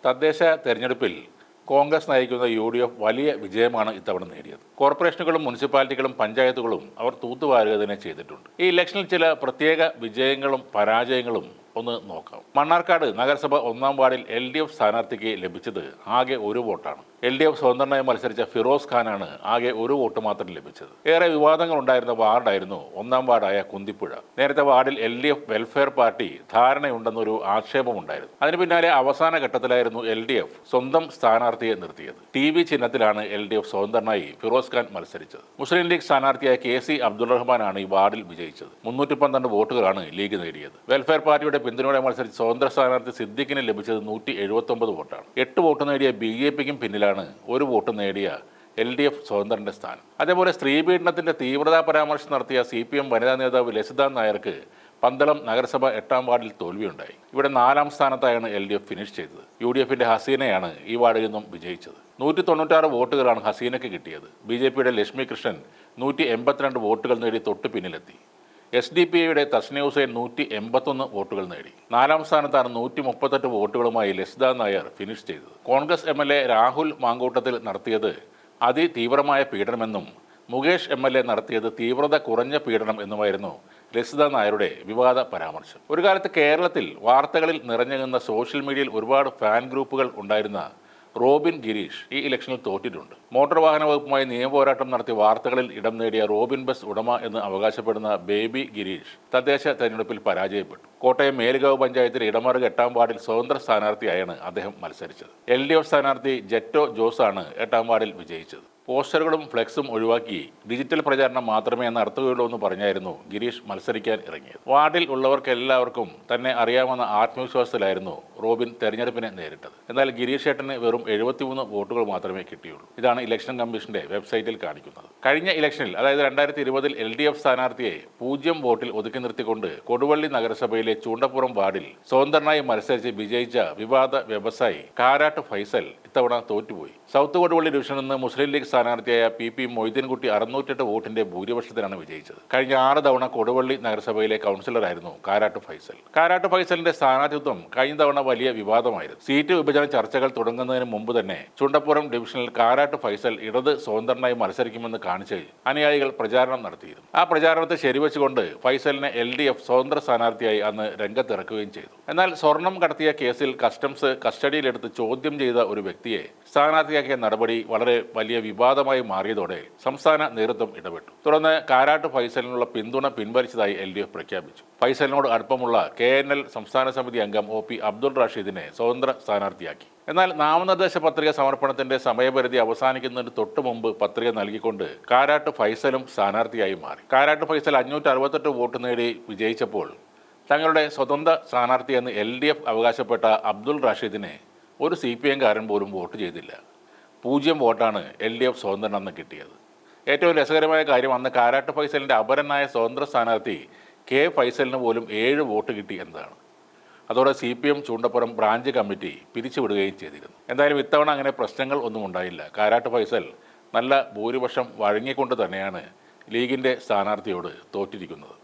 തദ്ദേശ തെരഞ്ഞെടുപ്പിൽ കോൺഗ്രസ് നയിക്കുന്ന UDF വലിയ വിജയമാണ് ഇത്തവണ നേടിയത്. കോർപ്പറേഷനുകളും മുനിസിപ്പാലിറ്റികളും പഞ്ചായത്തുകളും അവർ തൂത്തുവാരുക തന്നെ ചെയ്തിട്ടുണ്ട്. ഈ ഇലക്ഷനിൽ ചില പ്രത്യേക വിജയങ്ങളും പരാജയങ്ങളും ഒന്ന് നോക്കാം. മണ്ണാർക്കാട് നഗരസഭ 1-ാം വാർഡിൽ LDF സ്ഥാനാർത്ഥിക്ക് ലഭിച്ചത് ആകെ 1 വോട്ടാണ്. LDF സ്വതന്ത്രനായി മത്സരിച്ച ഫിറോസ് ഖാനാണ് ആകെ 1 വോട്ട് മാത്രം ലഭിച്ചത്. ഏറെ വിവാദങ്ങൾ ഉണ്ടായിരുന്ന വാർഡായിരുന്നു 1-ാം വാർഡായ കുന്തിപ്പുഴ. നേരത്തെ വാർഡിൽ LDF വെൽഫെയർ പാർട്ടി ധാരണയുണ്ടെന്നൊരു ആക്ഷേപമുണ്ടായിരുന്നു. അതിന് പിന്നാലെ അവസാന ഘട്ടത്തിലായിരുന്നു LDF സ്വന്തം സ്ഥാനാർത്ഥിയെ നിർത്തിയത്. TV ചിഹ്നത്തിലാണ് LDF സ്വതന്ത്രനായി ഫിറോസ് ഖാൻ മത്സരിച്ചത്. മുസ്ലിം ലീഗ് സ്ഥാനാർത്ഥിയായ KC അബ്ദുൾ റഹ്മാനാണ് ഈ വാർഡിൽ വിജയിച്ചത്. 312 വോട്ടുകളാണ് ലീഗ് നേടിയത്. വെൽഫെയർ പാർട്ടിയുടെ പിന്തുണയോടെ മത്സരിച്ച സ്വതന്ത്ര സ്ഥാനാർത്ഥി സിദ്ദിഖിന് ലഭിച്ചത് 179 വോട്ടാണ്. 8 വോട്ട് നേടിയ BJPക്കും പിന്നിലാണ് 1 വോട്ട് നേടിയ LDF സ്വതന്ത്രന്റെ സ്ഥാനം. അതേപോലെ സ്ത്രീപീഡനത്തിന്റെ തീവ്രതാ പരാമർശം നടത്തിയ CPM വനിതാ നേതാവ് ലസിത നായർക്ക് പന്തളം നഗരസഭ 8-ാം വാർഡിൽ തോൽവിയുണ്ടായി. ഇവിടെ 4-ാം സ്ഥാനത്തായാണ് LDF ഫിനിഷ് ചെയ്തത്. UDFന്റെ ഹസീനയാണ് ഈ വാർഡിൽ നിന്നും വിജയിച്ചത്. 196 വോട്ടുകളാണ് ഹസീനയ്ക്ക് കിട്ടിയത്. BJPയുടെ ലക്ഷ്മി കൃഷ്ണൻ 182 വോട്ടുകൾ നേടി തൊട്ട് പിന്നിലെത്തി. SDPIയുടെ തസ്നിയ ഹുസൈൻ 181 വോട്ടുകൾ നേടി. 4-ാം സ്ഥാനത്താണ് 138 വോട്ടുകളുമായി ലസിത നായർ ഫിനിഷ് ചെയ്തത്. കോൺഗ്രസ് MLA രാഹുൽ മാങ്കൂട്ടത്തിൽ നടത്തിയത് അതിതീവ്രമായ പീഡനമെന്നും മുകേഷ് MLA നടത്തിയത് തീവ്രത കുറഞ്ഞ പീഡനം എന്നുമായിരുന്നു ലസിത നായരുടെ വിവാദ പരാമർശം. ഒരു കാലത്ത് കേരളത്തിൽ വാർത്തകളിൽ നിറഞ്ഞുനിന്ന സോഷ്യൽ മീഡിയയിൽ ഒരുപാട് ഫാൻ ഗ്രൂപ്പുകൾ ഉണ്ടായിരുന്ന റോബിൻ ഗിരീഷ് ഈ ഇലക്ഷനിൽ തോറ്റിട്ടുണ്ട്. മോട്ടോർ വാഹന വകുപ്പുമായി നിയമപോരാട്ടം നടത്തി വാർത്തകളിൽ ഇടം നേടിയ റോബിൻ ബസ് ഉടമ എന്ന് അവകാശപ്പെടുന്ന ബേബി ഗിരീഷ് തദ്ദേശ തെരഞ്ഞെടുപ്പിൽ പരാജയപ്പെട്ടു. കോട്ടയം മേലുകാവ് പഞ്ചായത്തിലെ ഇടമറുക് 8-ാം വാർഡിൽ സ്വതന്ത്ര സ്ഥാനാർത്ഥിയായാണ് അദ്ദേഹം മത്സരിച്ചത്. LDF സ്ഥാനാർത്ഥി ജെറ്റോ ജോസാണ് 8-ാം വാർഡിൽ വിജയിച്ചത്. പോസ്റ്ററുകളും ഫ്ലെക്സും ഒഴിവാക്കി ഡിജിറ്റൽ പ്രചാരണം മാത്രമേ നടത്തുകയുള്ളൂ എന്ന് പറഞ്ഞായിരുന്നു ഗിരീഷ് മത്സരിക്കാൻ ഇറങ്ങിയത്. വാർഡിൽ ഉള്ളവർക്ക് എല്ലാവർക്കും തന്നെ അറിയാമെന്ന ആത്മവിശ്വാസത്തിലായിരുന്നു റോബിൻ തെരഞ്ഞെടുപ്പിനെ നേരിട്ടത്. എന്നാൽ ഗിരീഷ് ഏട്ടന് വെറും 73 വോട്ടുകൾ മാത്രമേ കിട്ടിയുള്ളൂ. ഇതാണ് ഇലക്ഷൻ കമ്മീഷന്റെ വെബ്സൈറ്റിൽ കാണിക്കുന്നത്. കഴിഞ്ഞ ഇലക്ഷനിൽ അതായത് 2020 LDF സ്ഥാനാർത്ഥിയെ 0 വോട്ടിൽ ഒതുക്കി നിർത്തിക്കൊണ്ട് കൊടുവള്ളി നഗരസഭയിലെ ചൂണ്ടപ്പുറം വാർഡിൽ സ്വതന്ത്രനായി മത്സരിച്ച് വിജയിച്ച വിവാദ വ്യവസായി കാരാട്ട് ഫൈസൽ ഇത്തവണ തോറ്റുപോയി. സൗത്ത് കൊടുവള്ളി ഡിവിഷനിൽ നിന്ന് മുസ്ലിം ലീഗ് സ്ഥാനാർത്ഥിയായ PP മൊയ്തീൻകുട്ടി 608 വോട്ടിന്റെ ഭൂരിപക്ഷത്തിലാണ് വിജയിച്ചത്. കഴിഞ്ഞ 6 തവണ കൊടുവള്ളി നഗരസഭയിലെ കൗൺസിലറായിരുന്നു കാരാട്ട് ഫൈസൽ. കാരാട്ട് ഫൈസലിന്റെ സ്ഥാനാർത്ഥിത്വം കഴിഞ്ഞ തവണ വലിയ വിവാദമായിരുന്നു. സീറ്റ് വിഭജന ചർച്ചകൾ തുടങ്ങുന്നതിന് മുമ്പ് തന്നെ ചുണ്ടപ്പുറം ഡിവിഷനിൽ കാരാട്ട് ഫൈസൽ ഇടത് സ്വതന്ത്രനായി മത്സരിക്കുമെന്ന് കാണിച്ച് അനുയായികൾ പ്രചാരണം നടത്തിയിരുന്നു. ആ പ്രചാരണത്തെ ശരിവെച്ചുകൊണ്ട് ഫൈസലിനെ LDF സ്വതന്ത്ര സ്ഥാനാർത്ഥിയായി അന്ന് രംഗത്തിറക്കുകയും ചെയ്തു. എന്നാൽ സ്വർണം കടത്തിയ കേസിൽ കസ്റ്റംസ് കസ്റ്റഡിയിലെടുത്ത് ചോദ്യം ചെയ്ത ഒരു വ്യക്തിയെ സ്ഥാനാർത്ഥിയാക്കിയ നടപടി വളരെ വലിയ വിവാദമായി മാറിയതോടെ സംസ്ഥാന നേതൃത്വം ഇടപെട്ടു. തുടർന്ന് കാരാട്ട് ഫൈസലിനുള്ള പിന്തുണ പിൻവലിച്ചതായി LDF പ്രഖ്യാപിച്ചു. ഫൈസലിനോട് അടുപ്പമുള്ള KNL സംസ്ഥാന സമിതി അംഗം OP അബ്ദുൾ റഷീദിനെ സ്വതന്ത്ര സ്ഥാനാർത്ഥിയാക്കി. എന്നാൽ നാമനിർദ്ദേശ പത്രിക സമർപ്പണത്തിന്റെ സമയപരിധി അവസാനിക്കുന്നതിന് തൊട്ടു മുമ്പ് പത്രിക നൽകിക്കൊണ്ട് കാരാട്ട് ഫൈസലും സ്ഥാനാർത്ഥിയായി മാറി. കാരാട്ട് ഫൈസൽ 568 വോട്ട് നേടി വിജയിച്ചപ്പോൾ തങ്ങളുടെ സ്വതന്ത്ര സ്ഥാനാർത്ഥിയെന്ന് LDF അവകാശപ്പെട്ട അബ്ദുൾ റഷീദിനെ ഒരു CPM കാരൻ പോലും വോട്ട് ചെയ്തില്ല. 0 വോട്ടാണ് LDF സ്വതന്ത്രൻ അന്ന് കിട്ടിയത്. ഏറ്റവും രസകരമായ കാര്യം അന്ന് കാരാട്ട് ഫൈസലിൻ്റെ അപരനായ സ്വതന്ത്ര സ്ഥാനാർത്ഥി K ഫൈസലിന് പോലും 7 വോട്ട് കിട്ടി എന്നതാണ്. അതോടെ CPM ചൂണ്ടപ്പുറം ബ്രാഞ്ച് കമ്മിറ്റി പിരിച്ചുവിടുകയും ചെയ്തിരുന്നു. എന്തായാലും ഇത്തവണ അങ്ങനെ പ്രശ്നങ്ങൾ ഒന്നും ഉണ്ടായില്ല. കാരാട്ട് ഫൈസൽ നല്ല ഭൂരിപക്ഷം വഴങ്ങിക്കൊണ്ട് തന്നെയാണ് ലീഗിൻ്റെ സ്ഥാനാർത്ഥിയോട് തോറ്റിരിക്കുന്നത്.